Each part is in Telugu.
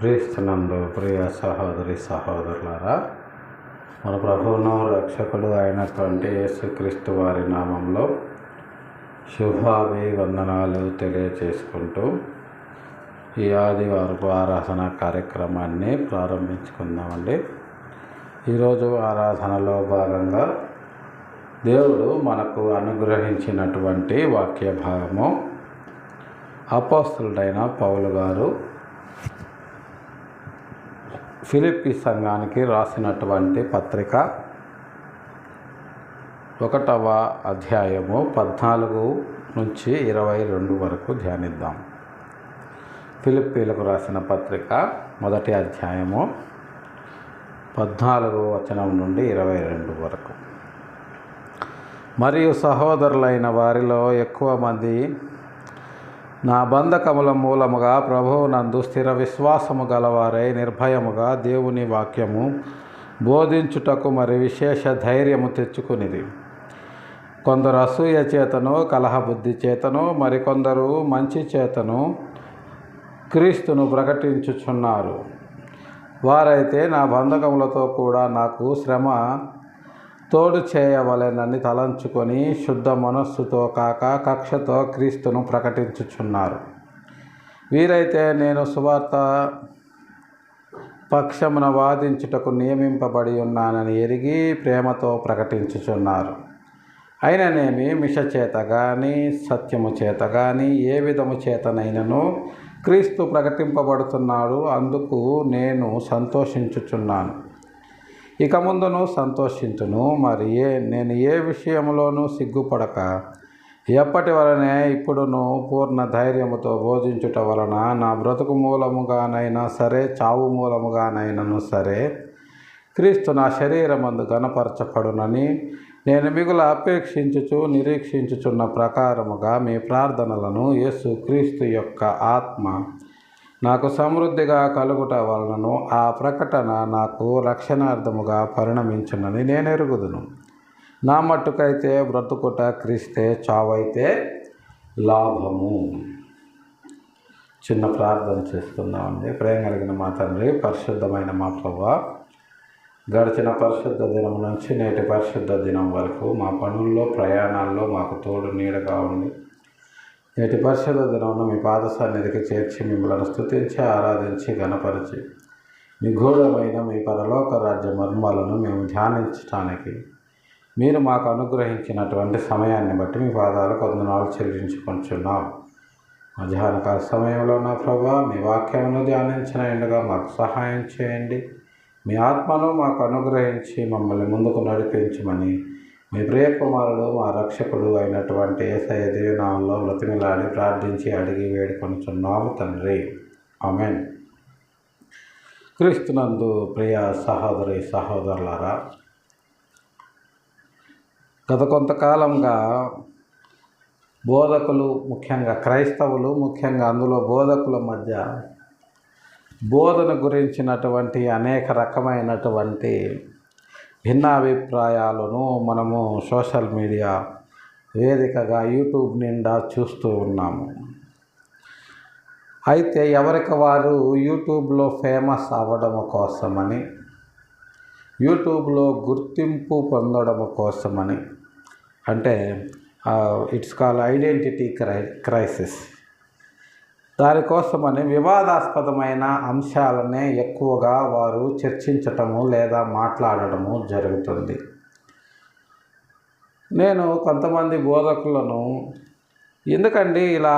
క్రీస్తునందు ప్రియ సహోదరి సహోదరులారా, మన ప్రభువును రక్షకుడు అయినటువంటి యేసుక్రీస్తు వారి నామంలో శుభాభివందనాలు తెలియచేసుకుంటూ ఈ ఆదివారపు ఆరాధన కార్యక్రమాన్ని ప్రారంభించుకుందామండి. ఈరోజు ఆరాధనలో భాగంగా దేవుడు మనకు అనుగ్రహించినటువంటి వాక్య భాగము అపోస్తలుడైన పౌలు గారు ఫిలిప్పీ సంఘానికి రాసినటువంటి పత్రిక 1వ అధ్యాయము 14 నుంచి 22 వరకు ధ్యానిద్దాం. ఫిలిప్పీలకు రాసిన పత్రిక 1వ అధ్యాయము 14వ వచనం నుండి 22 వరకు. మరియు సహోదరులైన వారిలో ఎక్కువ మంది నా బంధకముల మూలముగా ప్రభువునందు స్థిర విశ్వాసము గలవారై నిర్భయముగా దేవుని వాక్యము బోధించుటకు మరి విశేష ధైర్యము తెచ్చుకునిది. కొందరు అసూయ చేతను కలహబుద్ధి చేతను మరికొందరు మంచి చేతను క్రీస్తును ప్రకటించుచున్నారు. వారైతే నా బంధకములతో కూడా నాకు శ్రమ తోడు చేయవలెనని తలంచుకొని శుద్ధ మనస్సుతో కాక కక్షతో క్రీస్తును ప్రకటించుచున్నారు. వీరైతే నేను సువార్త పక్షమున వాదించుటకు నియమింపబడి ఉన్నానని ఎరిగి ప్రేమతో ప్రకటించుచున్నారు. అయిననేమి మిష చేత కానీ సత్యము చేత కానీ ఏ విధము చేతనైనను క్రీస్తు ప్రకటింపబడుతున్నాడు, అందుకు నేను సంతోషించుచున్నాను. ఇక ముందును సంతోషించును. మరి నేను ఏ విషయంలోనూ సిగ్గుపడక ఎప్పటి వలనే ఇప్పుడును పూర్ణ ధైర్యముతో బోధించుట వలన నా బ్రతుకు మూలముగానైనా సరే చావు మూలముగానైనను సరే క్రీస్తు నా శరీరమందు గణపరచబడునని నేను మిగుల అపేక్షించుచు నిరీక్షించుచున్న ప్రకారముగా మీ ప్రార్థనలను యేసు క్రీస్తు యొక్క ఆత్మ నాకు సమృద్ధిగా కలుగుట వలనను ఆ ప్రకటన నాకు రక్షణార్థముగా పరిణమించునని నేను ఎరుగుదును. నా మట్టుకైతే బ్రతుకుట క్రీస్తే, చావైతే లాభము. చిన్న ప్రార్థన చేసుకుందామండి. ప్రేమ కలిగిన మా తండ్రి, పరిశుద్ధమైన మా ప్రభువా, గడిచిన పరిశుద్ధ దినం నుంచి నేటి పరిశుద్ధ దినం వరకు మా పనుల్లో ప్రయాణాల్లో మాకు తోడు నీడగా ఉండి నేటి పరిశుద్ధ దినమున మీ పాద సన్నిధికి చేర్చి మిమ్మల్ని స్తుతించి ఆరాధించి గణపరిచి నిగూఢమైన మీ పరలోక రాజ్య మర్మాలను మేము ధ్యానించడానికి మీరు మాకు అనుగ్రహించినటువంటి సమయాన్ని బట్టి మీ పాదాలు కొందనాలు చెల్లించుకుంటున్నాం. మధ్యాహ్నకాల సమయంలో నా ప్రభా మీ వాక్యమును ధ్యానించిన ఎండుగా మాకు సహాయం చేయండి. మీ ఆత్మను మాకు అనుగ్రహించి మమ్మల్ని ముందుకు నడిపించమని మీ ప్రియకుమారుడు మా రక్షకుడు అయినటువంటి యేసయ్య దివ్యనామంలో బ్రతిమిలాడి ప్రార్థించి అడిగి వేడుకొనుచున్నాము తండ్రి, ఆమేన్. క్రీస్తునందు ప్రియ సహోదరి సహోదరులారా, గత కొంతకాలంగా బోధకులు, ముఖ్యంగా క్రైస్తవులు, ముఖ్యంగా అందులో బోధకుల మధ్య బోధన గురించినటువంటి అనేక రకమైనటువంటి భిన్నాభిప్రాయాలను మనము సోషల్ మీడియా వేదికగా యూట్యూబ్ నిండా చూస్తూ ఉన్నాము. అయితే ఎవరికి వారు యూట్యూబ్లో ఫేమస్ అవ్వడం కోసమని, యూట్యూబ్లో గుర్తింపు పొందడం కోసమని, అంటే ఇట్స్ కాల్ ఐడెంటిటీ క్రైసిస్, దానికోసమని వివాదాస్పదమైన అంశాలనే ఎక్కువగా వారు చర్చించటము లేదా మాట్లాడటము జరుగుతుంది. నేను కొంతమంది బోధకులను, ఎందుకండి ఇలా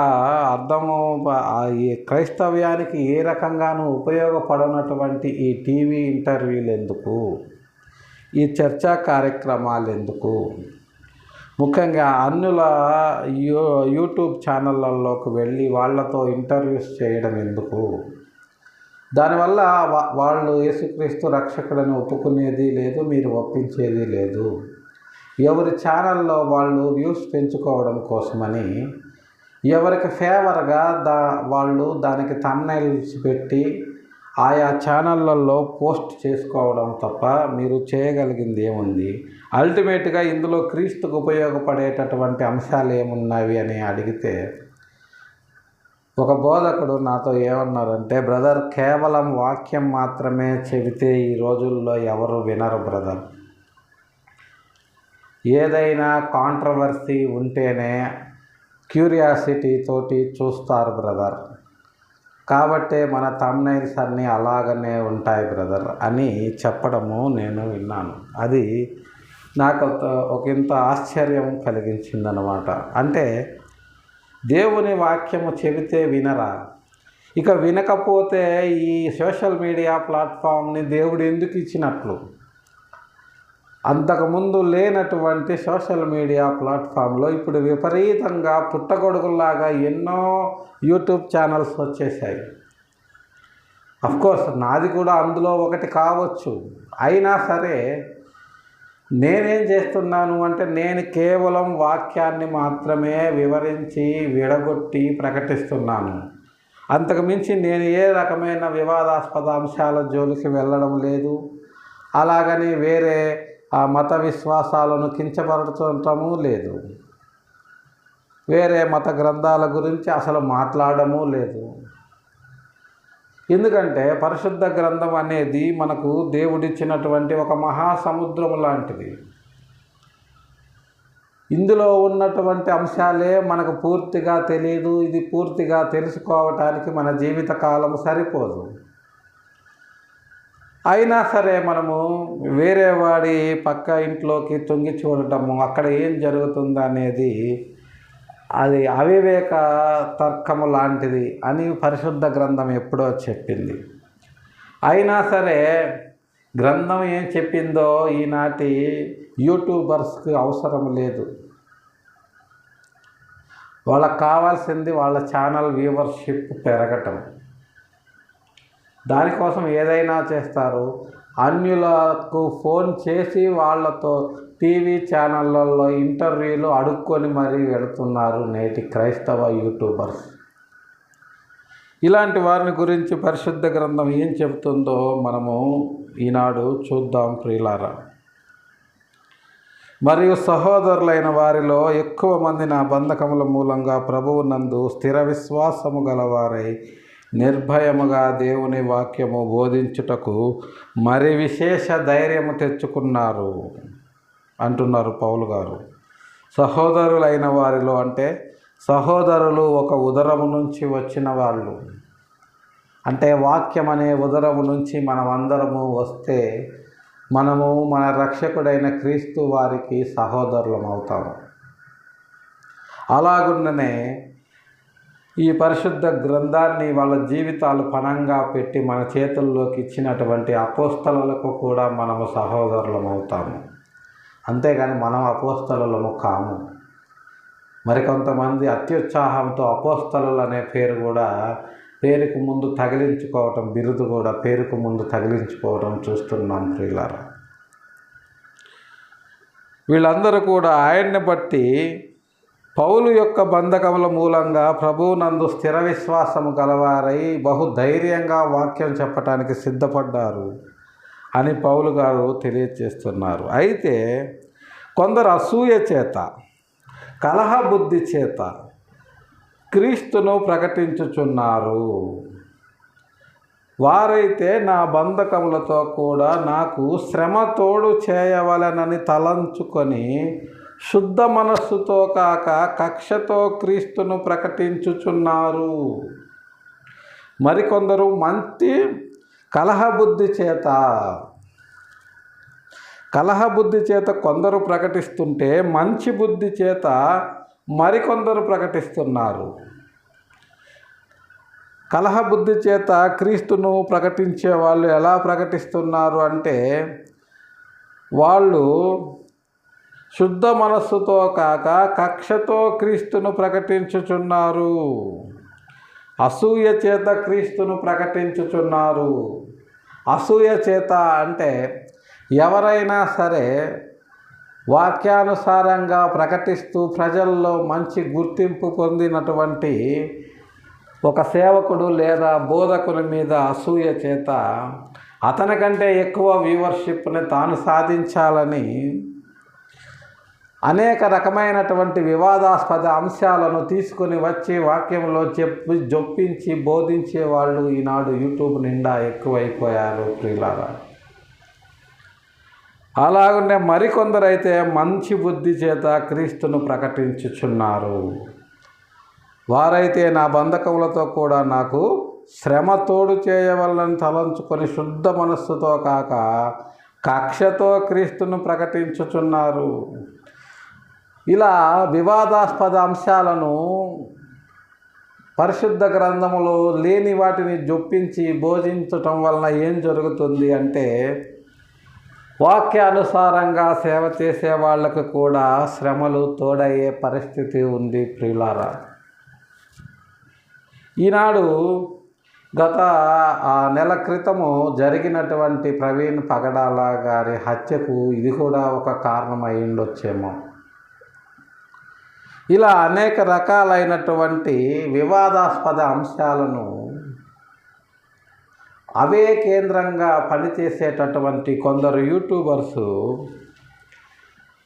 అర్థము ఈ క్రైస్తవ్యానికి ఏ రకంగానూ ఉపయోగపడనటువంటి ఈ టీవీ ఇంటర్వ్యూలు ఎందుకు, ఈ చర్చా కార్యక్రమాలు ఎందుకు, ముఖ్యంగా అన్యుల యూట్యూబ్ ఛానళ్ళల్లోకి వెళ్ళి వాళ్ళతో ఇంటర్వ్యూస్ చేయడం ఎందుకు, దానివల్ల వాళ్ళు యేసుక్రీస్తు రక్షకుడని ఒప్పుకునేది లేదు, మీరు ఒప్పించేది లేదు. ఎవరి ఛానల్లో వాళ్ళు వ్యూస్ పెంచుకోవడం కోసమని ఎవరికి ఫేవర్గా వాళ్ళు దానికి థంబ్నెయిల్స్ పెట్టి ఆయా ఛానళ్ళల్లో పోస్ట్ చేసుకోవడం తప్ప మీరు చేయగలిగింది ఏముంది? అల్టిమేట్గా ఇందులో క్రీస్తుకు ఉపయోగపడేటటువంటి అంశాలు ఏమున్నవి అని అడిగితే ఒక బోధకుడు నాతో ఏమన్నారంటే, బ్రదర్ కేవలం వాక్యం మాత్రమే చెబితే ఈ రోజుల్లో ఎవరు వినరు బ్రదర్. ఏదైనా కాంట్రవర్సీ ఉంటేనే క్యూరియాసిటీ తోటి చూస్తారు బ్రదర్. కాబట్టే మన థంబ్నెయిల్స్ అన్నీ అలాగనే ఉంటాయి బ్రదర్ అని చెప్పడము నేను విన్నాను. అది నాకు ఒకంత ఆశ్చర్యం కలిగించిందనమాట. అంటే దేవుని వాక్యము చెబితే వినరా? ఇక వినకపోతే ఈ సోషల్ మీడియా ప్లాట్ఫామ్ని దేవుడు ఎందుకు ఇచ్చినట్లు? అంతకుముందు లేనటువంటి సోషల్ మీడియా ప్లాట్ఫామ్లో ఇప్పుడు విపరీతంగా పుట్టగొడుగుల్లాగా ఎన్నో యూట్యూబ్ ఛానల్స్ వచ్చేసాయి. అఫ్కోర్స్ నాది కూడా అందులో ఒకటి కావచ్చు. అయినా సరే నేనేం చేస్తున్నాను అంటే, నేను కేవలం వాక్యాన్ని మాత్రమే వివరించి విడగొట్టి ప్రకటిస్తున్నాను. అంతకుమించి నేను ఏ రకమైన వివాదాస్పద అంశాల జోలికి వెళ్ళడం లేదు. అలాగని వేరే మత విశ్వాసాలను కించపరచటము లేదు. వేరే మత గ్రంథాల గురించి అసలు మాట్లాడము లేదు. ఎందుకంటే పరిశుద్ధ గ్రంథం అనేది మనకు దేవుడిచ్చినటువంటి ఒక మహాసముద్రం లాంటిది. ఇందులో ఉన్నటువంటి అంశాలే మనకు పూర్తిగా తెలియదు. ఇది పూర్తిగా తెలుసుకోవటానికి మన జీవితకాలం సరిపోదు. అయినా సరే మనము వేరే వాడి పక్క ఇంట్లోకి తొంగి చూడటము, అక్కడ ఏం జరుగుతుంది అనేది అది అవివేక తర్కము లాంటిది అని పరిశుద్ధ గ్రంథం ఎప్పుడో చెప్పింది. అయినా సరే గ్రంథం ఏం చెప్పిందో ఈనాటి యూట్యూబర్స్కి అవసరం లేదు. వాళ్ళకు కావాల్సింది వాళ్ళ ఛానల్ వ్యూవర్షిప్ పెరగటం. దానికోసం ఏదైనా చేస్తారు. అన్యులకు ఫోన్ చేసి వాళ్ళతో టీవీ ఛానళ్ళల్లో ఇంటర్వ్యూలు అడుక్కొని మరీ వెళుతున్నారు నేటి క్రైస్తవ యూట్యూబర్స్. ఇలాంటి వారిని గురించి పరిశుద్ధ గ్రంథం ఏం చెబుతుందో మనము ఈనాడు చూద్దాం ప్రియులారా. మరియు సహోదరులైన వారిలో ఎక్కువ మంది నా బంధకముల మూలంగా ప్రభువు నందు స్థిర విశ్వాసము గలవారై నిర్భయముగా దేవుని వాక్యము బోధించుటకు మరి విశేష ధైర్యము తెచ్చుకున్నారు అంటున్నారు పౌలు గారు. సహోదరులైన వారిలో అంటే సహోదరులు ఒక ఉదరము నుంచి వచ్చిన వాళ్ళు. అంటే వాక్యం అనే ఉదరము నుంచి మనమందరము వస్తే మనము మన రక్షకుడైన క్రీస్తు వారికి సహోదరులం అవుతాము. అలాగుండనే ఈ పరిశుద్ధ గ్రంథాన్ని వాళ్ళ జీవితాలు పణంగా పెట్టి మన చేతుల్లోకి ఇచ్చినటువంటి అపోస్తలులకు కూడా మనము సహోదరులం అవుతాము. అంతేగాని మనం అపోస్తలులము కాము. మరికొంతమంది అత్యుత్సాహంతో అపోస్తలులు అనే పేరు కూడా పేరుకు ముందు తగిలించుకోవటం, బిరుదు కూడా పేరుకు ముందు తగిలించుకోవటం చూస్తున్నాం ప్రియులారా. వీళ్ళందరూ కూడా ఆయన్ని బట్టి పౌలు యొక్క బంధకముల మూలంగా ప్రభువునందు స్థిర విశ్వాసము గలవారై బహుధైర్యంగా వాక్యం చెప్పటానికి సిద్ధపడ్డారు అని పౌలు గారు తెలియజేస్తున్నారు. అయితే కొందరు అసూయ చేత, కలహ బుద్ధి చేత క్రీస్తును ప్రకటించుచున్నారు. వారైతే నా బంధకములతో కూడా నాకు శ్రమ తోడు చేయవలెనని తలంచుకొని శుద్ధ మనస్సుతో కాక కక్షతో క్రీస్తును ప్రకటించుచున్నారు. మరికొందరు మంచి కలహబుద్ధి చేత కొందరు ప్రకటిస్తుంటే మంచి బుద్ధి చేత మరికొందరు ప్రకటిస్తున్నారు. కలహబుద్ధి చేత క్రీస్తును ప్రకటించే వాళ్ళు ఎలా ప్రకటిస్తున్నారు అంటే, వాళ్ళు శుద్ధ మనస్సుతో కాక కక్షతో క్రీస్తును ప్రకటించుచున్నారు. అసూయ చేత క్రీస్తును ప్రకటించుచున్నారు. అసూయ చేత అంటే ఎవరైనా సరే వాక్యానుసారంగా ప్రకటిస్తూ ప్రజల్లో మంచి గుర్తింపు పొందినటువంటి ఒక సేవకుడు లేదా బోధకుని మీద అసూయ చేత అతనికంటే ఎక్కువ వ్యూవర్షిప్ని తాను సాధించాలని అనేక రకమైనటువంటి వివాదాస్పద అంశాలను తీసుకొని వచ్చి వాక్యంలో జొప్పించి బోధించే వాళ్ళు ఈనాడు యూట్యూబ్ నిండా ఎక్కువైపోయారు ప్రియులారా. అలాగనే మరికొందరైతే మంచి బుద్ధి చేత క్రీస్తును ప్రకటించుచున్నారు. వారైతే నా బంధకములతో కూడా నాకు శ్రమ తోడు చేయవలనని తలంచుకొని శుద్ధ మనస్సుతో కాక కక్షతో క్రీస్తును ప్రకటించుచున్నారు. ఇలా వివాదాస్పద అంశాలను పరిశుద్ధ గ్రంథములో లేని వాటిని జొప్పించి బోధించటం వలన ఏం జరుగుతుంది అంటే, వాక్యానుసారంగా సేవ చేసే వాళ్ళకు కూడా శ్రమలు తోడయ్యే పరిస్థితి ఉంది ప్రియులారా. ఈనాడు గత నెల క్రితము జరిగినటువంటి ప్రవీణ్ పగడాల గారి హత్యకు ఇది కూడా ఒక కారణం అయి ఉండొచ్చేమో. ఇలా అనేక రకాలైనటువంటి వివాదాస్పద అంశాలను అవే కేంద్రంగా పనిచేసేటటువంటి కొందరు యూట్యూబర్సు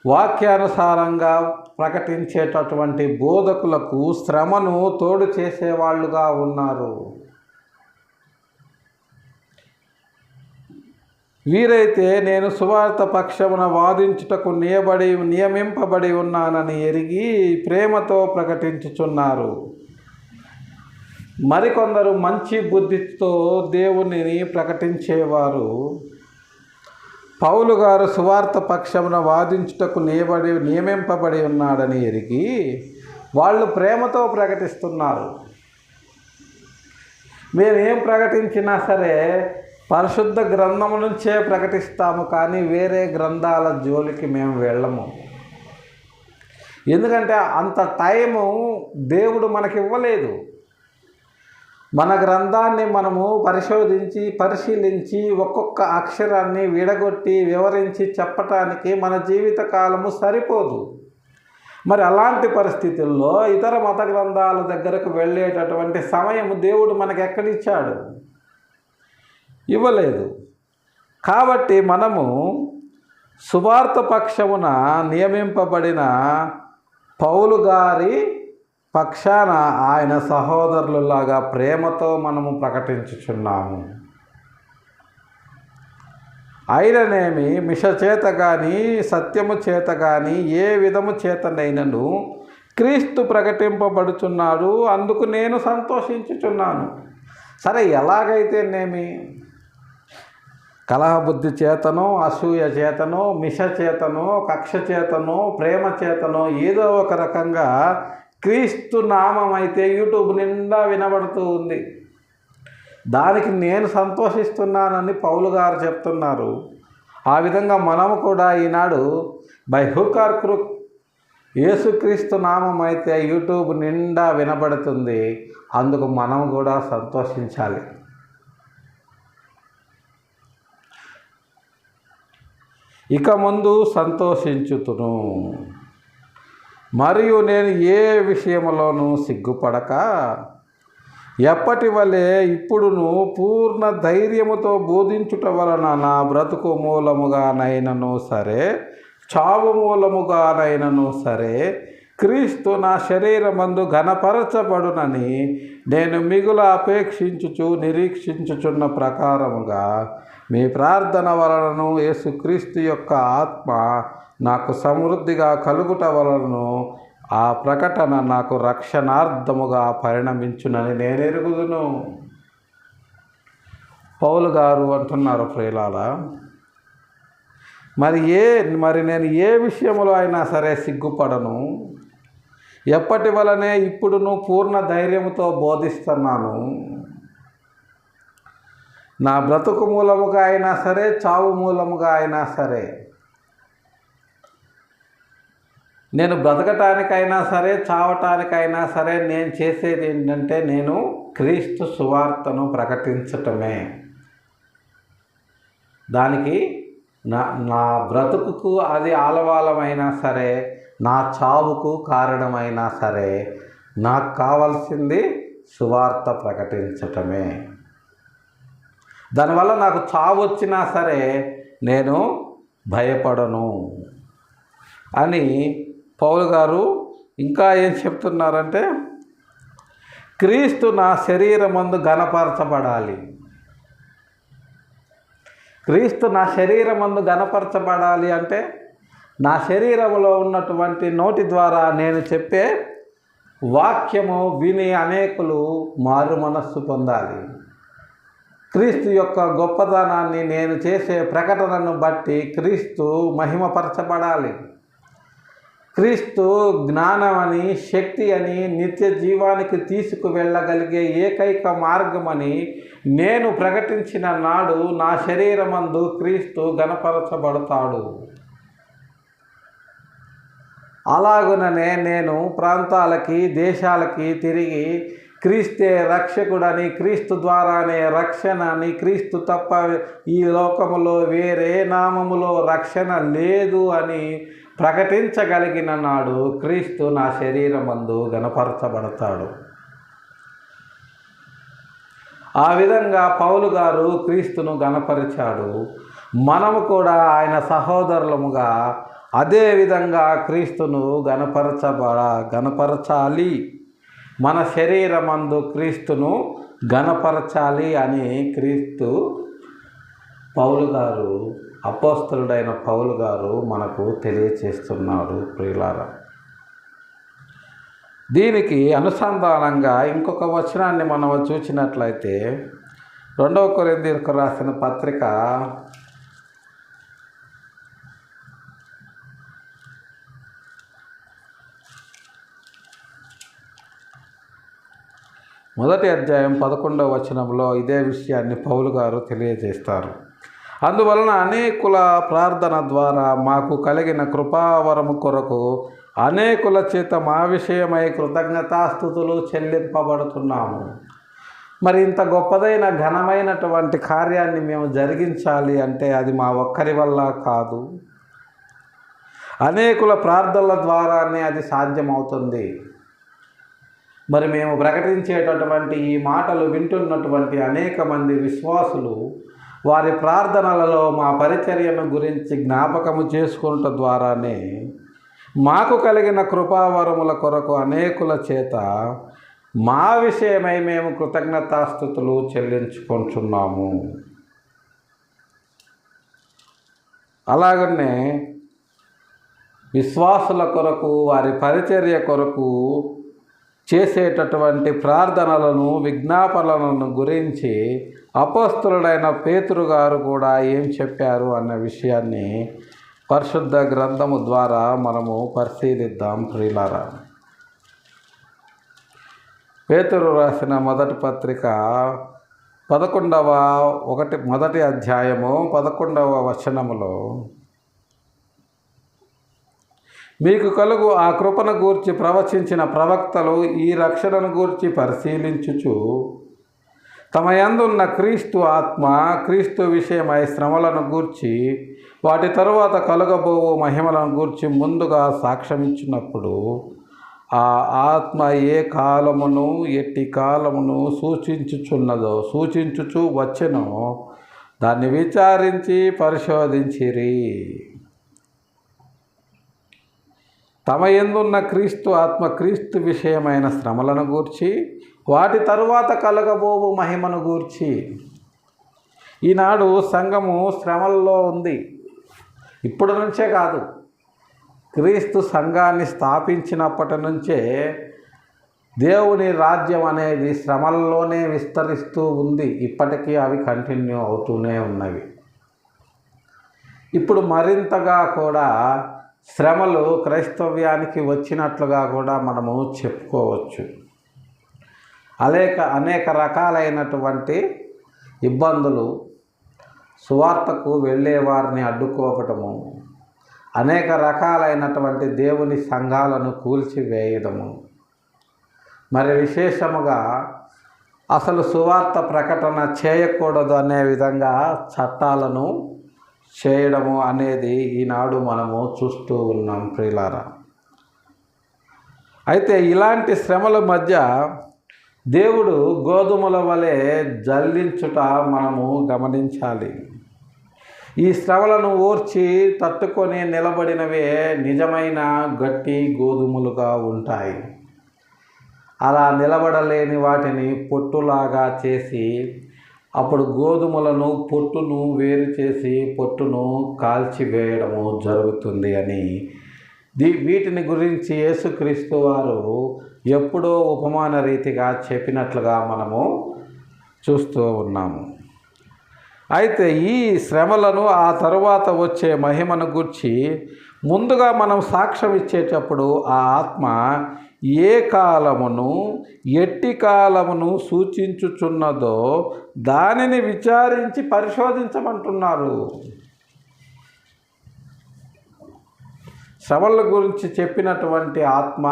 వాక్యానుసారంగా ప్రకటించేటటువంటి బోధకులకు శ్రమను తోడు చేసేవాళ్ళుగా ఉన్నారు. వీరైతే నేను సువార్త పక్షమున వాదించుటకు నియమింపబడి ఉన్నానని ఎరిగి ప్రేమతో ప్రకటించుచున్నారు. మరికొందరు మంచి బుద్ధితో దేవునిని ప్రకటించేవారు పౌలు గారు సువార్త పక్షమున వాదించుటకు నియమింపబడి ఉన్నాడని ఎరిగి వాళ్ళు ప్రేమతో ప్రకటిస్తున్నారు. మేమేం ప్రకటించినా సరే పరిశుద్ధ గ్రంథము నుంచే ప్రకటిస్తాము, కానీ వేరే గ్రంథాల జోలికి మేము వెళ్ళము. ఎందుకంటే అంత టైము దేవుడు మనకి ఇవ్వలేదు. మన గ్రంథాన్ని మనము పరిశీలించి ఒక్కొక్క అక్షరాన్ని విడగొట్టి వివరించి చెప్పటానికి మన జీవిత కాలము సరిపోదు. మరి అలాంటి పరిస్థితుల్లో ఇతర మత గ్రంథాల దగ్గరకు వెళ్ళేటటువంటి సమయం దేవుడు మనకు ఎక్కడిచ్చాడు? ఇవ్వలేదు. కాబట్టి మనము సువార్త పక్షమున నియమింపబడిన పౌలు గారి పక్షాన ఆయన సహోదరులలాగా ప్రేమతో మనము ప్రకటించుచున్నాము. అయిననేమి మిష చేత కానీ సత్యము చేత కానీ ఏ విధము చేతనైనను క్రీస్తు ప్రకటింపబడుచున్నాడు, అందుకు నేను సంతోషించుచున్నాను. సరే, ఎలాగైతేనేమి కలహబుద్ధి చేతనో అసూయ చేతనో మిష చేతనో కక్ష చేతనో ప్రేమ చేతనో ఏదో ఒక రకంగా క్రీస్తు నామం అయితే యూట్యూబ్ నిండా వినబడుతూ ఉంది. దానికి నేను సంతోషిస్తున్నానని పౌలు గారు చెప్తున్నారు. ఆ విధంగా మనము కూడా ఈనాడు బై హుక్ ఆర్ క్రూక్ యేసుక్రీస్తు నామం అయితే యూట్యూబ్ నిండా వినబడుతుంది. అందుకు మనం కూడా సంతోషించాలి. ఇక ముందు సంతోషించుతును, మరియు నేను ఏ విషయంలోనూ సిగ్గుపడక ఎప్పటి వలె ఇప్పుడును పూర్ణ ధైర్యముతో బోధించుట వలన నా బ్రతుకు మూలముగానైనను సరే చావు మూలముగానైనను సరే క్రీస్తు నా శరీరమందు ఘనపరచబడునని నేను మిగుల అపేక్షించుచు నిరీక్షించుచున్న ప్రకారముగా మీ ప్రార్థన వలనను యేసుక్రీస్తు యొక్క ఆత్మ నాకు సమృద్ధిగా కలుగుట వలనను ఆ ప్రకటన నాకు రక్షణార్థముగా పరిణమించునని నేను ఎరుగుదును. పౌలు గారు అంటున్నారు ప్రియులార, మరి నేను ఏ విషయంలో అయినా సరే సిగ్గుపడను. ఎప్పటి వలనే ఇప్పుడును పూర్ణ ధైర్యముతో బోధిస్తున్నాను. నా బ్రతుకు మూలముగా అయినా సరే చావు మూలముగా అయినా సరే, నేను బ్రతకటానికైనా సరే చావటానికైనా సరే నేను చేసేది ఏంటంటే నేను క్రీస్తు సువార్తను ప్రకటించటమే. దానికి నా బ్రతుకుకు అది ఆలవాలమైనా సరే, నా చావుకు కారణమైనా సరే నాకు కావాల్సింది సువార్త ప్రకటించటమే. దానివల్ల నాకు చావు వచ్చినా సరే నేను భయపడను అని పౌలు గారు ఇంకా ఏం చెప్తున్నారంటే, క్రీస్తు నా శరీరమందు ఘనపరచబడాలి. క్రీస్తు నా శరీరమందు ఘనపరచబడాలి అంటే నా శరీరంలో ఉన్నటువంటి నోటి ద్వారా నేను చెప్పే వాక్యము విని అనేకులు మారు మనస్సు పొందాలి. క్రీస్తు యొక్క గొప్పతనాన్ని నేను చేసే ప్రకటనను బట్టి క్రీస్తు మహిమపరచబడాలి. క్రీస్తు జ్ఞానమని, శక్తి అని, నిత్య జీవానికి తీసుకువెళ్ళగలిగే ఏకైక మార్గమని నేను ప్రకటించిన నాడు నా శరీరమందు క్రీస్తు ఘనపరచబడతాడు. అలాగుననే నేను ప్రాంతాలకి, దేశాలకి తిరిగి క్రీస్తే రక్షకుడని, క్రీస్తు ద్వారానే రక్షణ అని, క్రీస్తు తప్ప ఈ లోకములో వేరే నామములో రక్షణ లేదు అని ప్రకటించగలిగిన నాడు క్రీస్తు నా శరీరమందు ఘనపరచబడతాడు. ఆ విధంగా పౌలు గారు క్రీస్తును ఘనపరిచాడు. మనము కూడా ఆయన సహోదరులముగా అదే విధంగా క్రీస్తును ఘనపరచాలి. మన శరీరమందు క్రీస్తును ఘనపరచాలి అని క్రీస్తు పౌలు గారు, అపోస్తలుడైన పౌలు గారు మనకు తెలియచేస్తున్నాడు ప్రియులారా. దీనికి అనుసంధానంగా ఇంకొక వచనాన్ని మనం చూసినట్లయితే 2 కొరింథీయులకు రాసిన పత్రిక 1వ అధ్యాయం 11వ వచనంలో ఇదే విషయాన్ని పౌలు గారు తెలియజేస్తారు. అందువలన అనేకుల ప్రార్థన ద్వారా మాకు కలిగిన కృపావరము కొరకు అనేకుల చేత మా విషయమై కృతజ్ఞతాస్తుతులు చెల్లింపబడుతున్నాము. మరి ఇంత గొప్పదైన ఘనమైనటువంటి కార్యాన్ని మేము జరిగించాలి అంటే అది మా ఒక్కరి వల్ల కాదు, అనేకుల ప్రార్థనల ద్వారానే అది సాధ్యమవుతుంది. మరి మేము ప్రకటించేటటువంటి ఈ మాటలు వింటున్నటువంటి అనేక మంది విశ్వాసులు వారి ప్రార్థనలలో మా పరిచర్యను గురించి జ్ఞాపకము చేసుకుంట ద్వారానే మాకు కలిగిన కృపావరముల కొరకు అనేకుల చేత మా విషయమై మేము కృతజ్ఞతాస్తుతులు చెల్లించుకుంటున్నాము. అలాగనే విశ్వాసుల కొరకు, వారి పరిచర్య కొరకు చేసేటటువంటి ప్రార్థనలను, విజ్ఞాపనలను గురించి అపోస్తలుడైన పేతురు గారు కూడా ఏం చెప్పారు అన్న విషయాన్ని పరిశుద్ధ గ్రంథము ద్వారా మనము పరిశీలిద్దాం ప్రియులారా. పేతురు రాసిన మొదటి పత్రిక 1వ అధ్యాయము 11వ వచనములో, మీకు కలుగు ఆ కృపను గూర్చి ప్రవచించిన ప్రవక్తలు ఈ రక్షణను గూర్చి పరిశీలించుచు తమ యందున్న క్రీస్తు ఆత్మ, క్రీస్తు విషయమై శ్రమలను గూర్చి వాటి తరువాత కలుగబోవు మహిమలను గూర్చి ముందుగా సాక్ష్యమిచ్చినప్పుడు ఆ ఆత్మ ఏ కాలమును ఎట్టి కాలమును సూచించుచు వచ్చెనో దాన్ని విచారించి పరిశోధించిరి. తమ యందున్న క్రీస్తు ఆత్మ క్రీస్తు విషయమైన శ్రమలను గూర్చి వాటి తరువాత కలగబోవు మహిమను గూర్చి. ఈనాడు సంఘము శ్రమల్లో ఉంది. ఇప్పుడు నుంచే కాదు, క్రీస్తు సంఘాన్ని స్థాపించినప్పటి నుంచే దేవుని రాజ్యం అనేది శ్రమల్లోనే విస్తరిస్తూ ఉంది. ఇప్పటికీ అవి కంటిన్యూ అవుతూనే ఉన్నవి. ఇప్పుడు మరింతగా కూడా శ్రమలు క్రైస్తవ్యానికి వచ్చినట్లుగా కూడా మనము చెప్పుకోవచ్చు. అనేక రకాలైనటువంటి ఇబ్బందులు, సువార్తకు వెళ్ళే వారిని అడ్డుకోవటము, అనేక రకాలైనటువంటి దేవుని సంఘాలను కూల్చివేయడము, మరి విశేషముగా అసలు సువార్త ప్రకటన చేయకూడదు అనే విధంగా చట్టాలను చేయడము అనేది ఈనాడు మనము చూస్తూ ఉన్నాం ప్రియులారా. అయితే ఇలాంటి శ్రమల మధ్య దేవుడు గోధుమల వలె జల్లించుట మనము గమనించాలి. ఈ శ్రమలను ఓర్చి తట్టుకొని నిలబడినవే నిజమైన గట్టి గోధుమలుగా ఉంటాయి. అలా నిలబడలేని వాటిని పొట్టులాగా చేసి అప్పుడు గోధుమలను పొట్టును వేరు చేసి పొట్టును కాల్చివేయడము జరుగుతుంది అని వీటిని గురించి యేసుక్రీస్తు వారు ఎప్పుడో ఉపమాన రీతిగా చెప్పినట్లుగా మనము చూస్తూ ఉన్నాము. అయితే ఈ శ్రమలను ఆ తరువాత వచ్చే మహిమను గూర్చి ముందుగా మనం సాక్ష్యం ఇచ్చేటప్పుడు ఆ ఆత్మ ఏ కాలమును ఎట్టి కాలమును సూచించుచున్నదో దానిని విచారించి పరిశోధించమంటున్నారు. శ్రమల గురించి చెప్పినటువంటి ఆత్మ,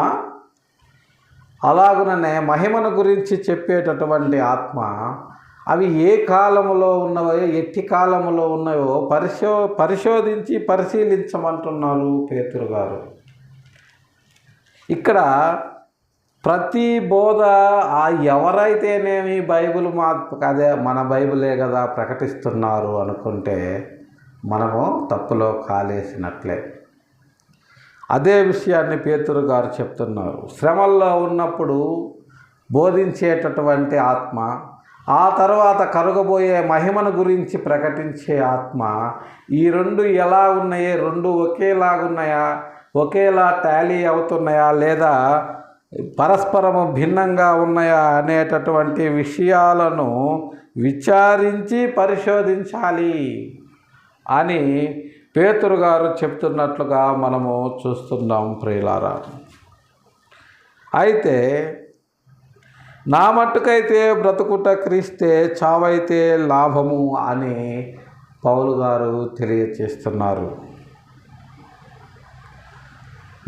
అలాగుననే మహిమను గురించి చెప్పేటటువంటి ఆత్మ, అవి ఏ కాలములో ఉన్నవో ఎట్టి కాలములో ఉన్నాయో పరిశోధించి పరిశీలించమంటున్నారు పేతురు గారు. ఇక్కడ ప్రతి బోధ ఎవరైతేనేమి బైబిల్ అదే మన బైబిలే కదా ప్రకటిస్తున్నారు అనుకుంటే మనము తప్పులో కాలేసినట్లే. అదే విషయాన్ని పేతురు గారు చెప్తున్నారు. శ్రమల్లో ఉన్నప్పుడు బోధించేటటువంటి ఆత్మ, ఆ తర్వాత కరగబోయే మహిమను గురించి ప్రకటించే ఆత్మ, ఈ రెండు ఎలా ఉన్నాయే, రెండు ఒకేలాగున్నాయా, ఒకేలా టాలీ అవుతున్నాయా, లేదా పరస్పరము భిన్నంగా ఉన్నాయా అనేటటువంటి విషయాలను విచారించి పరిశోధించాలి అని పేతురు గారు చెప్తున్నట్లుగా మనము చూస్తున్నాం ప్రియులారా. అయితే నా మట్టుకైతే బ్రతుకుట క్రీస్తే, చావైతే లాభము అని పౌలు గారు తెలియచేస్తున్నారు.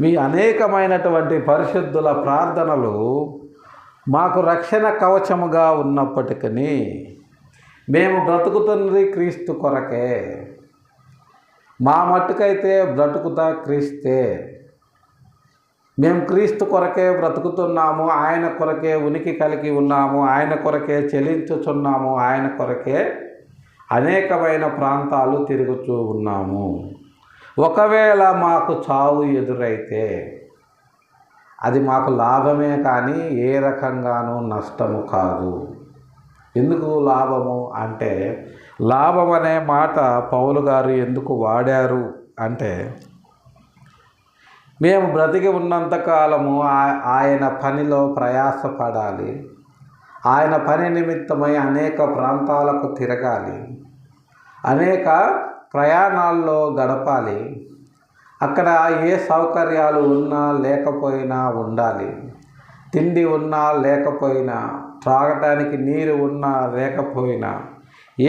మీ అనేకమైనటువంటి పరిశుద్ధుల ప్రార్థనలు మాకు రక్షణ కవచముగా ఉన్నప్పటికీ మేము బ్రతుకుతున్నది క్రీస్తు కొరకే. మా మట్టుకైతే బ్రతుకుతా క్రీస్తే. మేము క్రీస్తు కొరకే బ్రతుకుతున్నాము, ఆయన కొరకే ఉనికి కలిగి ఉన్నాము, ఆయన కొరకే చెల్లించుచున్నాము, ఆయన కొరకే అనేకమైన ప్రాంతాలు తిరుగుతూ ఉన్నాము. ఒకవేళ మాకు చావు ఎదురైతే అది మాకు లాభమే కానీ ఏ రకంగానూ నష్టము కాదు. ఎందుకు లాభము అంటే, లాభం అనే మాట పౌలు గారు ఎందుకు వాడారు అంటే, మేము బ్రతికి ఉన్నంతకాలము ఆయన పనిలో ప్రయాసపడాలి, ఆయన పని నిమిత్తమై అనేక ప్రాంతాలకు తిరగాలి, అనేక ప్రయాణాల్లో గడపాలి, అక్కడ ఏ సౌకర్యాలు ఉన్నా లేకపోయినా ఉండాలి, తిండి ఉన్నా లేకపోయినా, త్రాగటానికి నీరు ఉన్నా లేకపోయినా,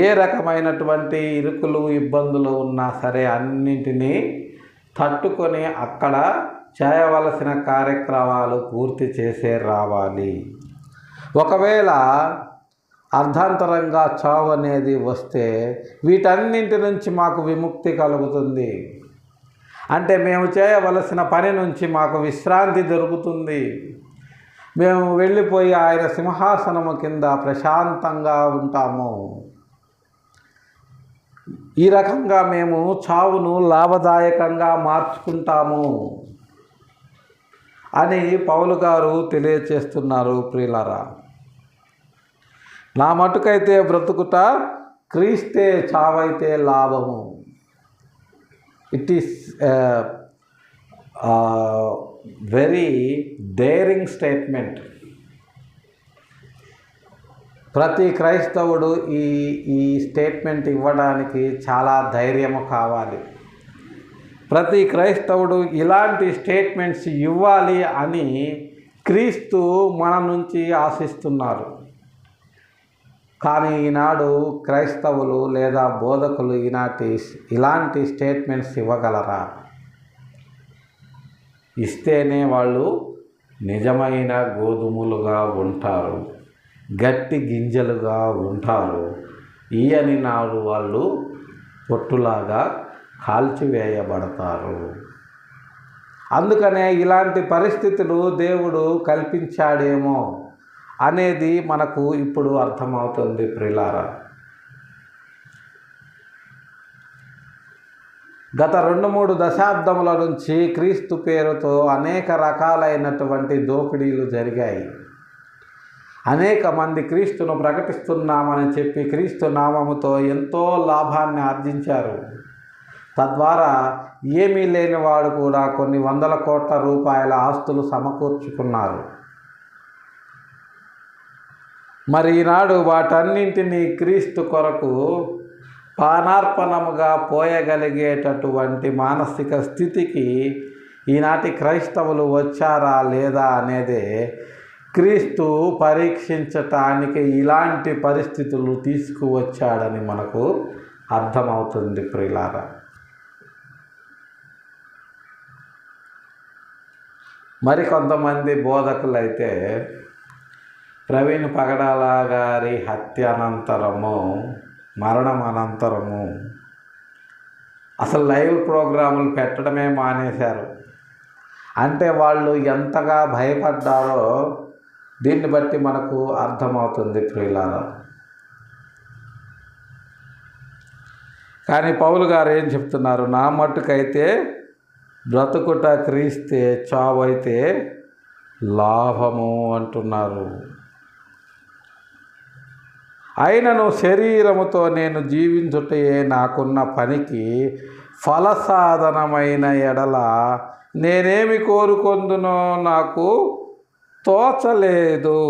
ఏ రకమైనటువంటి ఇరుకులు ఇబ్బందులు ఉన్నా సరే అన్నింటినీ తట్టుకొని అక్కడ చేయవలసిన కార్యక్రమాలు పూర్తి చేసే రావాలి. ఒకవేళ అర్ధాంతరంగా చావు అనేది వస్తే వీటన్నింటి నుంచి మాకు విముక్తి కలుగుతుంది. అంటే మేము చేయవలసిన పని నుంచి మాకు విశ్రాంతి దొరుకుతుంది. మేము వెళ్ళిపోయి ఆయన సింహాసనము కింద ప్రశాంతంగా ఉంటాము. ఈ రకంగా మేము చావును లాభదాయకంగా మార్చుకుంటాము అని పౌలు గారు తెలియచేస్తున్నారు ప్రియులారా. నా మటుకైతే బ్రతుకుట క్రీస్తే, చావైతే లాభము. It is very daring statement. ప్రతి క్రైస్తవుడు ఈ స్టేట్మెంట్ ఇవ్వడానికి చాలా ధైర్యము కావాలి. ప్రతి క్రైస్తవుడు ఇలాంటి స్టేట్మెంట్స్ ఇవ్వాలి అని క్రీస్తు మన నుంచి ఆశిస్తున్నారు. కానీ ఈనాడు క్రైస్తవులు లేదా బోధకులు ఇలాంటి స్టేట్మెంట్స్ ఇవ్వగలరా? ఇస్తేనే వాళ్ళు నిజమైన గోధుమలుగా ఉంటారు, గట్టి గింజలుగా ఉంటారు. ఈయని నాడు వాళ్ళు పొట్టులాగా కాల్చివేయబడతారు. అందుకనే ఇలాంటి పరిస్థితులు దేవుడు కల్పించాడేమో అనేది మనకు ఇప్పుడు అర్థమవుతుంది ప్రియులారా. గత 2-3 దశాబ్దముల నుంచి క్రీస్తు పేరుతో అనేక రకాలైనటువంటి దోపిడీలు జరిగాయి. అనేక మంది క్రీస్తును ప్రకటిస్తున్నామని చెప్పి క్రీస్తు నామముతో ఎంతో లాభాన్ని ఆర్జించారు. తద్వారా ఏమీ లేనివాడు కూడా కొన్ని 100 కోట్ల రూపాయల ఆస్తులు సమకూర్చుకున్నారు. మరి ఈనాడు వాటన్నింటినీ క్రీస్తు కొరకు పానార్పణముగా పోయగలిగేటటువంటి మానసిక స్థితికి ఈనాటి క్రైస్తవులు వచ్చారా లేదా అనేదే క్రీస్తు పరీక్షించటానికి ఇలాంటి పరిస్థితులు తీసుకువచ్చాడని మనకు అర్థమవుతుంది ప్రియులారా. మరికొంతమంది బోధకులైతే ప్రవీణ్ పగడాల గారి హత్య అనంతరము, మరణం అనంతరము అసలు లైవ్ ప్రోగ్రాములు పెట్టడమే మానేశారు. అంటే వాళ్ళు ఎంతగా భయపడ్డారో దీన్ని బట్టి మనకు అర్థమవుతుంది ప్రియులారా. కానీ పౌలు గారు ఏం చెప్తున్నారు? నా మట్టుకైతే బ్రతుకుట క్రీస్తే, చావైతే లాభము అంటున్నారు. అయినను శరీరముతో నేను జీవించుటయే నాకున్న పనికి ఫలసాధనమైన ఎడల నేనేమి కోరుకొందునో నాకు తోచలేదు.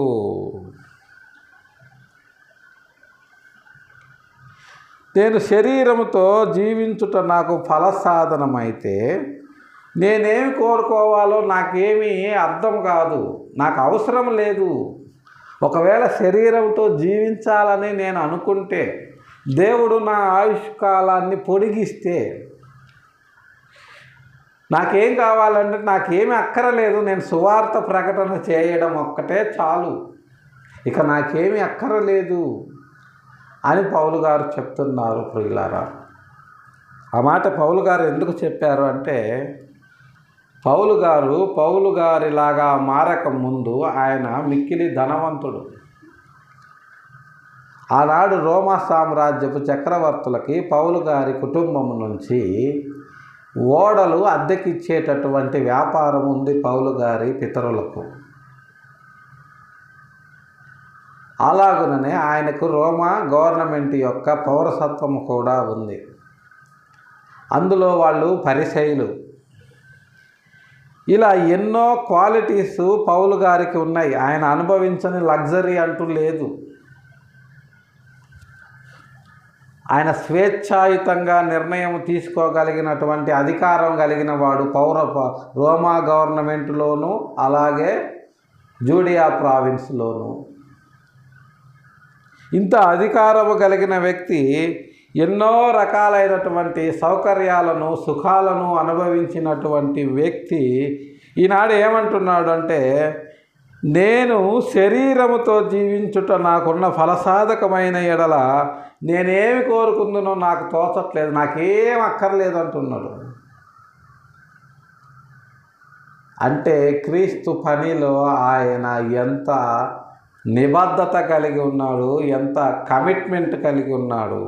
నేను శరీరముతో జీవించుట నాకు ఫలసాధనమైతే నేనేమి కోరుకోవాలో నాకేమీ అర్థం కాదు, నాకు అవసరం లేదు. ఒకవేళ శరీరంతో జీవించాలని నేను అనుకుంటే, దేవుడు నా ఆయుష్కాలాన్ని పొడిగిస్తే నాకేం కావాలంటే నాకేమీ అక్కరలేదు, నేను సువార్త ప్రకటన చేయడం ఒక్కటే చాలు, ఇక నాకేమీ అక్కరలేదు అని పౌలు గారు చెప్తున్నారు ప్రియులారా. ఆ మాట పౌలు గారు ఎందుకు చెప్పారు అంటే, పౌలు గారిలాగా మారక ముందు ఆయన మిక్కిలి ధనవంతుడు. ఆనాడు రోమా సామ్రాజ్యపు చక్రవర్తులకి పౌలు గారి కుటుంబం నుంచి ఓడలు అద్దెకిచ్చేటటువంటి వ్యాపారం ఉంది పౌలు గారి పితరులకు. అలాగుననే ఆయనకు రోమా గవర్నమెంట్ యొక్క పౌరసత్వం కూడా ఉంది. అందులో వాళ్ళు పరిసయ్యులు. ఇలా ఎన్నో క్వాలిటీస్ పౌలు గారికి ఉన్నాయి. ఆయన అనుభవించని లగ్జరీ అంటూ లేదు. ఆయన స్వేచ్ఛాయుతంగా నిర్ణయం తీసుకోగలిగినటువంటి అధికారం కలిగిన వాడు రోమా గవర్నమెంట్లోను, అలాగే జూడియా ప్రావిన్స్లోను. ఇంత అధికారము కలిగిన వ్యక్తి ఎన్నో రకాలైనటువంటి సౌకర్యాలను, సుఖాలను అనుభవించినటువంటి వ్యక్తి ఈనాడు ఏమంటున్నాడు అంటే, నేను శరీరముతో జీవించుట నాకున్న ఫలసాధకమైన ఎడల నేనేమి కోరుకుందునో నాకు తోచట్లేదు, నాకేం అక్కర్లేదు అంటున్నాడు. అంటే క్రీస్తు పనిలో ఆయన ఎంత నిబద్ధత కలిగి ఉన్నాడు, ఎంత కమిట్మెంట్ కలిగి ఉన్నాడు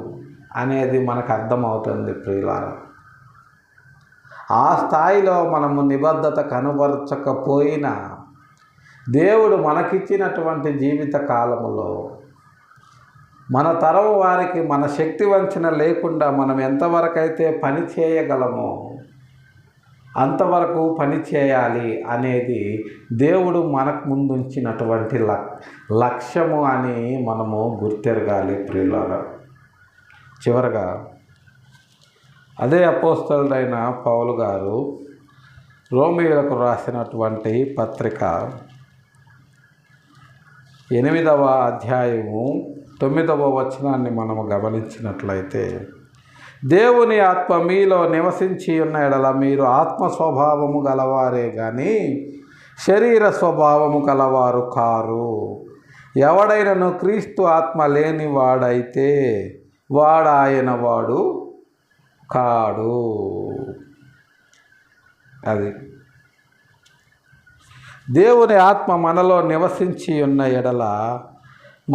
అనేది మనకు అర్థమవుతుంది ప్రియులారా. ఆ స్థాయిలో మనము నిబద్ధత కనబరచకపోయినా దేవుడు మనకిచ్చినటువంటి జీవిత కాలములో మన తరం వారికి మన శక్తి వంచన లేకుండా మనం ఎంతవరకైతే పని చేయగలమో అంతవరకు పని చేయాలి అనేది దేవుడు మనకు ముందుంచినటువంటి లక్ష్యము అని మనము గుర్తెరగాలి ప్రియులారా. చివరగా అదే అపోస్తలుడైన పౌలు గారు రోమీయులకు రాసినటువంటి పత్రిక 8వ అధ్యాయము 9వ వచనాన్ని మనము గమనించినట్లయితే, దేవుని ఆత్మ మీలో నివసించి ఉన్న ఎడల మీరు ఆత్మ స్వభావము గలవారే కానీ శరీర స్వభావము గలవారు కారు. ఎవడైనను క్రీస్తు ఆత్మ లేని వాడైతే వాడాయన వాడు కాడు. అది దేవుని ఆత్మ మనలో నివసించి ఉన్న ఎడల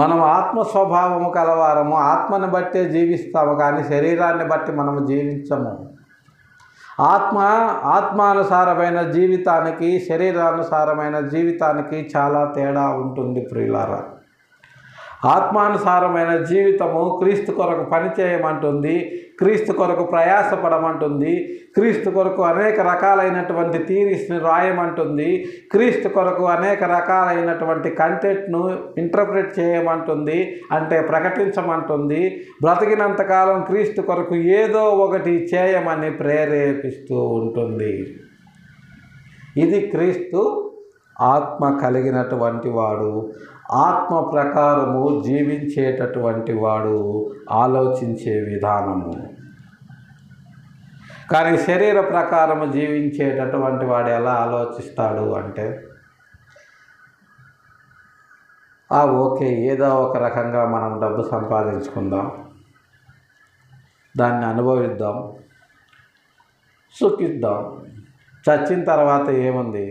మనం ఆత్మ స్వభావము కలవారము, ఆత్మని బట్టే జీవిస్తాము కానీ శరీరాన్ని బట్టి మనము జీవించము. ఆత్మానుసారమైన జీవితానికి శరీరానుసారమైన జీవితానికి చాలా తేడా ఉంటుంది ప్రియులారా. ఆత్మానుసారమైన జీవితము క్రీస్తు కొరకు పనిచేయమంటుంది, క్రీస్తు కొరకు ప్రయాసపడమంటుంది, క్రీస్తు కొరకు అనేక రకాలైనటువంటి థియరీస్ని రాయమంటుంది, క్రీస్తు కొరకు అనేక రకాలైనటువంటి కంటెంట్ను ఇంటర్ప్రిట్ చేయమంటుంది, అంటే ప్రకటించమంటుంది. బ్రతికినంతకాలం క్రీస్తు కొరకు ఏదో ఒకటి చేయమని ప్రేరేపిస్తూ ఉంటుంది. ఇది క్రీస్తు ఆత్మ కలిగినటువంటి వాడు, ఆత్మ ప్రకారము జీవించేటటువంటి వాడు ఆలోచించే విధానము. కానీ శరీర ప్రకారము జీవించేటటువంటి వాడు ఎలా ఆలోచిస్తాడు అంటే, ఓకే ఏదో ఒక రకంగా మనం డబ్బు సంపాదించుకుందాం, దాన్ని అనుభవిద్దాం, సుఖిద్దాం, చచ్చిన తర్వాత ఏముంది,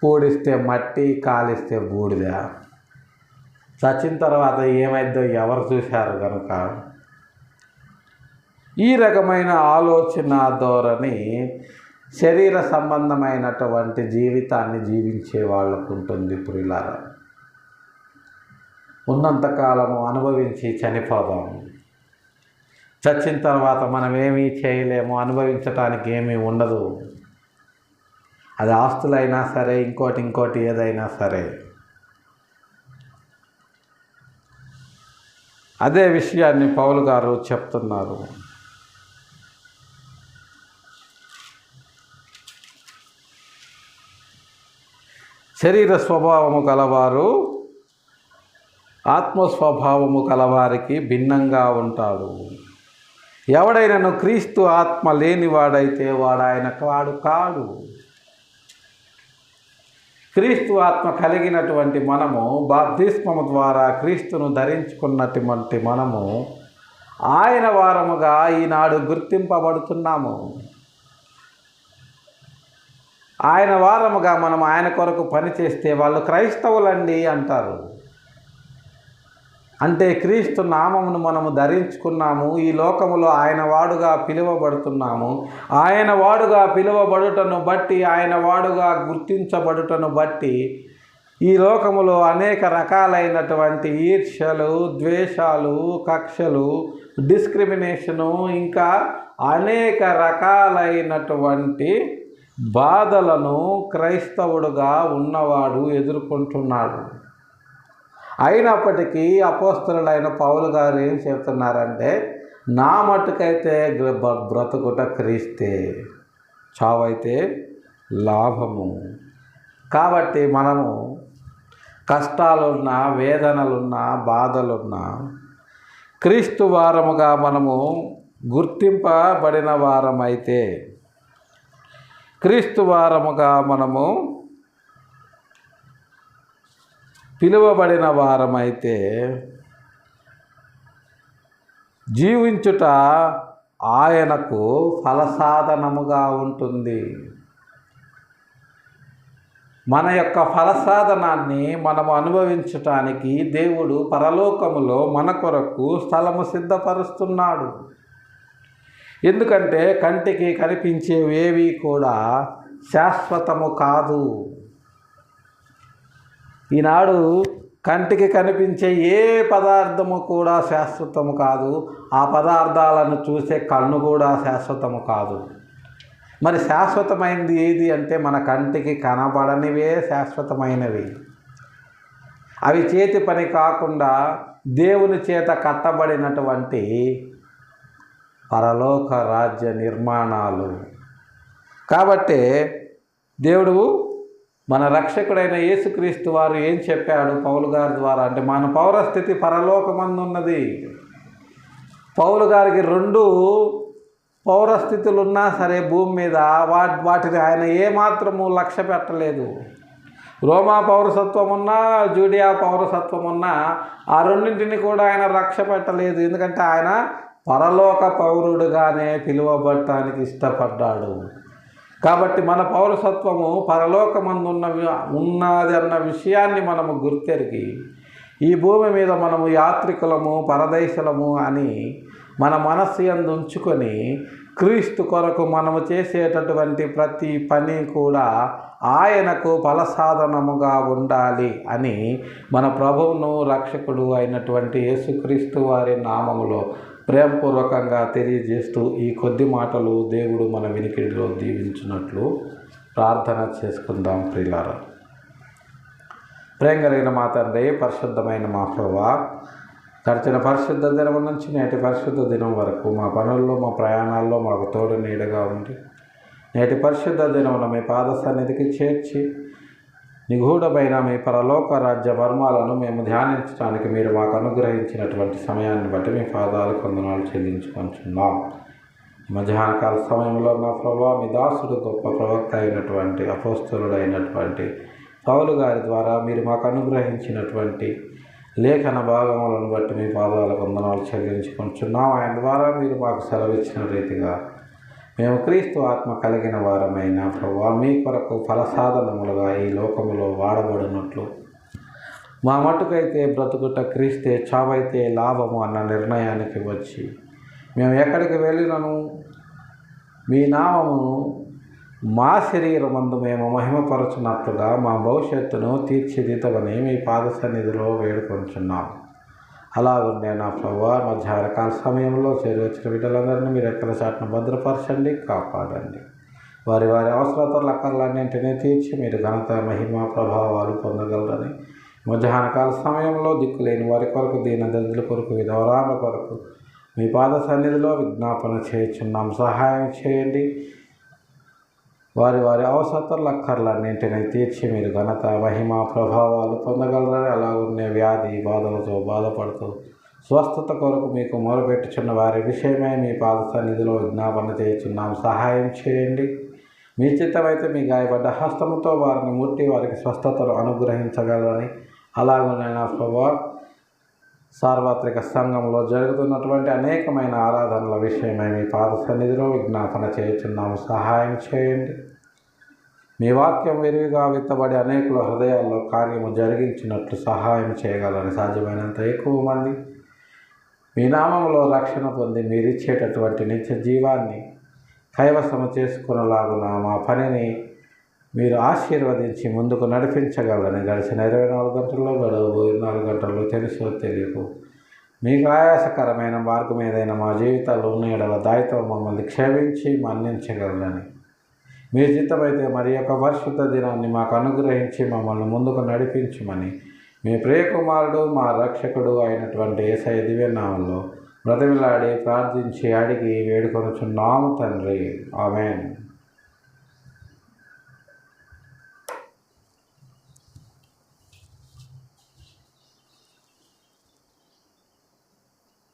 పూడిస్తే మట్టి, కాలిస్తే బూడిద, చచ్చిన తర్వాత ఏమైందో ఎవరు చూశారు కనుక ఈ రకమైన ఆలోచన ధోరణి శరీర సంబంధమైనటువంటి జీవితాన్ని జీవించే వాళ్ళకు ఉంటుంది ప్రియులారా. ఉన్నంతకాలము అనుభవించి చనిపోదాం, చచ్చిన తర్వాత మనం ఏమీ చేయలేము, అనుభవించటానికి ఏమీ ఉండదు. అది ఆస్తులైనా సరే, ఇంకోటి ఏదైనా సరే. అదే విషయాన్ని పౌలు గారు చెప్తున్నారు. శరీర స్వభావము కలవారు ఆత్మస్వభావము కలవారికి భిన్నంగా ఉంటాడు. ఎవడైనను క్రీస్తు ఆత్మ లేనివాడైతే వాడు కాడు. క్రీస్తు ఆత్మ కలిగినటువంటి మనము, బాప్తిస్మము ద్వారా క్రీస్తును ధరించుకున్నటువంటి మనము ఆయన వారముగా ఈనాడు గుర్తింపబడుతున్నాము. ఆయన వారముగా మనం ఆయన కొరకు పనిచేస్తే వాళ్ళు క్రైస్తవులండి అంటారు. అంటే క్రీస్తు నామమును మనము ధరించుకున్నాము, ఈ లోకములో ఆయన వాడుగా పిలువబడుతున్నాము. ఆయన వాడుగా పిలువబడుటను బట్టి, ఆయన వాడుగా గుర్తించబడుటను బట్టి ఈ లోకములో అనేక రకాలైనటువంటి ఈర్ష్యలు, ద్వేషాలు, కక్షలు, డిస్క్రిమినేషను, ఇంకా అనేక రకాలైనటువంటి బాధలను క్రైస్తవుడుగా ఉన్నవాడు ఎదుర్కొంటున్నాడు. అయినప్పటికీ అపోస్తలుడైన పౌలు గారు ఏం చెప్తున్నారంటే, నా మట్టుకైతే బ్రతుకుట క్రీస్తే, చావైతే లాభము. కాబట్టి మనము కష్టాలున్నా, వేదనలున్నా, బాధలున్నా క్రీస్తు వారముగా మనము గుర్తింపబడిన వారమైతే, క్రీస్తు వారముగా మనము పిలువబడిన వారమైతే జీవించుట ఆయనకు ఫలసాధనముగా ఉంటుంది. మన యొక్క ఫలసాధనాన్ని మనము అనుభవించటానికి దేవుడు పరలోకములో మన కొరకు స్థలము సిద్ధపరుస్తున్నాడు. ఎందుకంటే కంటికి కనిపించేవేవి కూడా శాశ్వతము కాదు. ఈనాడు కంటికి కనిపించే ఏ పదార్థము కూడా శాశ్వతము కాదు. ఆ పదార్థాలను చూసే కన్ను కూడా శాశ్వతము కాదు. మరి శాశ్వతమైనది ఏది అంటే మన కంటికి కనబడనివే శాశ్వతమైనవి. అవి చేతి పని కాకుండా దేవుని చేత కట్టబడినటువంటి పరలోక రాజ్య నిర్మాణాలు. కాబట్టి దేవుడు మన రక్షకుడైన యేసుక్రీస్తు వారు ఏం చెప్పాడు పౌలు గారి ద్వారా అంటే, మన పౌరస్థితి పరలోకమందు ఉన్నది. పౌలు గారికి 2 పౌరస్థితులు ఉన్నా సరే భూమి మీద వాటిని ఆయన ఏమాత్రము లక్ష్య పెట్టలేదు. రోమా పౌరసత్వం ఉన్నా, జూడియా పౌరసత్వం ఉన్నా ఆ రెండింటిని కూడా ఆయన లక్ష్య పెట్టలేదు. ఎందుకంటే ఆయన పరలోక పౌరుడుగానే పిలువబడటానికి ఇష్టపడ్డాడు. కాబట్టి మన పౌరసత్వము పరలోకమందు ఉన్నది అన్న విషయాన్ని మనము గుర్తెరిగి, ఈ భూమి మీద మనము యాత్రికులము, పరదేశులము అని మన మనస్సు యందు ఉంచుకొని క్రీస్తు కొరకు మనము చేసేటటువంటి ప్రతి పని కూడా ఆయనకు ఫలసాధనముగా ఉండాలి అని మన ప్రభువును రక్షకుడు అయినటువంటి యేసుక్రీస్తు వారి నామములో ప్రేమపూర్వకంగా తెలియజేస్తూ ఈ కొద్ది మాటలు దేవుడు మన వినికిడిలో దీవించినట్లు ప్రార్థన చేసుకుందాం. ప్రియులారా, ప్రేమ కలిగిన మా తండ్రి, పరిశుద్ధమైన మా ప్రభువా, గడిచిన పరిశుద్ధ దినం నుంచి నేటి పరిశుద్ధ దినం వరకు మా పనుల్లో మా ప్రయాణాల్లో మాకు తోడు నీడగా ఉండి నేటి పరిశుద్ధ దినమున మీ పాద సన్నిధికి చేర్చి నిగూఢమైన మీ పరలోక రాజ్య మర్మాలను మేము ధ్యానించడానికి మీరు మాకు అనుగ్రహించినటువంటి సమయాన్ని బట్టి మీ పాదాలకు వందనాలు చెల్లించుకుంటున్నాం. మధ్యాహ్నకాల సమయంలో నా ప్రభువా, మీ దాసుడు గొప్ప ప్రవక్త అయినటువంటి అపోస్తలుడైనటువంటి పౌలు గారి ద్వారా మీరు మాకు అనుగ్రహించినటువంటి లేఖన భాగములను బట్టి మీ పాదాలకు వందనాలు చెల్లించుకుంటున్నాం. ఆయన ద్వారా మీరు మాకు సెలవిచ్చిన రీతిగా మేము క్రీస్తు ఆత్మ కలిగిన వారమైన ప్రభువా, మీ కొరకు ఫలసాధనములుగా ఈ లోకములో వాడబడినట్లు మా మట్టుకైతే బ్రతుకుట క్రీస్తే, చావైతే లాభము అన్న నిర్ణయానికి వచ్చి మేము ఎక్కడికి వెళ్ళినను మీ నామమును మా శరీరమందు మేము మహిమపరచున్నట్లుగా మా భవిష్యత్తును తీర్చిదిద్దమని మీ పాద సన్నిధిలో వేడుకొంచున్నాం. అలాగుండే నా ప్రభువా, మధ్యాహ్నకాల సమయంలో చేరువచ్చిన బిడ్డలందరినీ మీరు ఎక్కడ చాటున భద్రపరచండి, కాపాడండి. వారి వారి అవసరతల అక్కర్లన్నింటినీ తీర్చి మీరు ఘనత, మహిమ, ప్రభావాలు పొందగలరని మధ్యాహ్నకాల సమయంలో దిక్కులేని వారి కొరకు, దీన దరిద్రుల కొరకు, విధవరాల కొరకు మీ పాద సన్నిధిలో విజ్ఞాపన చేయుచున్నాం. సహాయం చేయండి. వారి వారి అవసరతల అక్కర్లన్నింటినీ తీర్చి మీరు ఘనత, మహిమ, ప్రభావాలు పొందగలరని అలాగున్నే వ్యాధి బాధలతో బాధపడుతూ స్వస్థత కొరకు మీకు మొరపెట్టుచున్న వారి విషయమై మీ పాద సన్నిధిలో విజ్ఞాపన చేయుచున్నాం. సహాయం చేయండి. మీ చిత్తమైతే మీ గాయపడ్డ హస్తముతో వారిని ముట్టి వారికి స్వస్థతను అనుగ్రహించగలరని అలాగునే నా ప్రభువా, సార్వత్రిక సంఘంలో జరుగుతున్నటువంటి అనేకమైన ఆరాధనల విషయమై మీ పాద సన్నిధిలో విజ్ఞాపన చేయుచున్నాము. సహాయం చేయండి. మీ వాక్యం విరివిగా విత్తబడి అనేకుల హృదయాల్లో కార్యము జరిగించినట్లు సహాయం చేయగలని సాధ్యమైనంత ఎక్కువ మంది మీ నామంలో రక్షణ పొంది మీరిచ్చేటటువంటి నిత్య జీవాన్ని కైవసము చేసుకునేలాగున మా పనిని మీరు ఆశీర్వదించి ముందుకు నడిపించగలని గడిచిన 24 గంటల్లో గడువు 24 గంటల్లో తెలుసో తెలియకు మీకు ఆయాసకరమైన మార్గం ఏదైనా మా జీవితాల్లో ఉన్న ఎడల దాయితో మమ్మల్ని క్షమించి మన్నించగలరని మీ చిత్తమైతే మరి యొక్క పరిశుద్ధ దినాన్ని మాకు అనుగ్రహించి మమ్మల్ని ముందుకు నడిపించమని మీ ప్రియకుమారుడు మా రక్షకుడు అయినటువంటి యేసయ్య దివ్యనామంలో బ్రతిమిలాడి ప్రార్థించి అడిగి వేడుకొనుచున్నాము తండ్రి. ఆమేన్.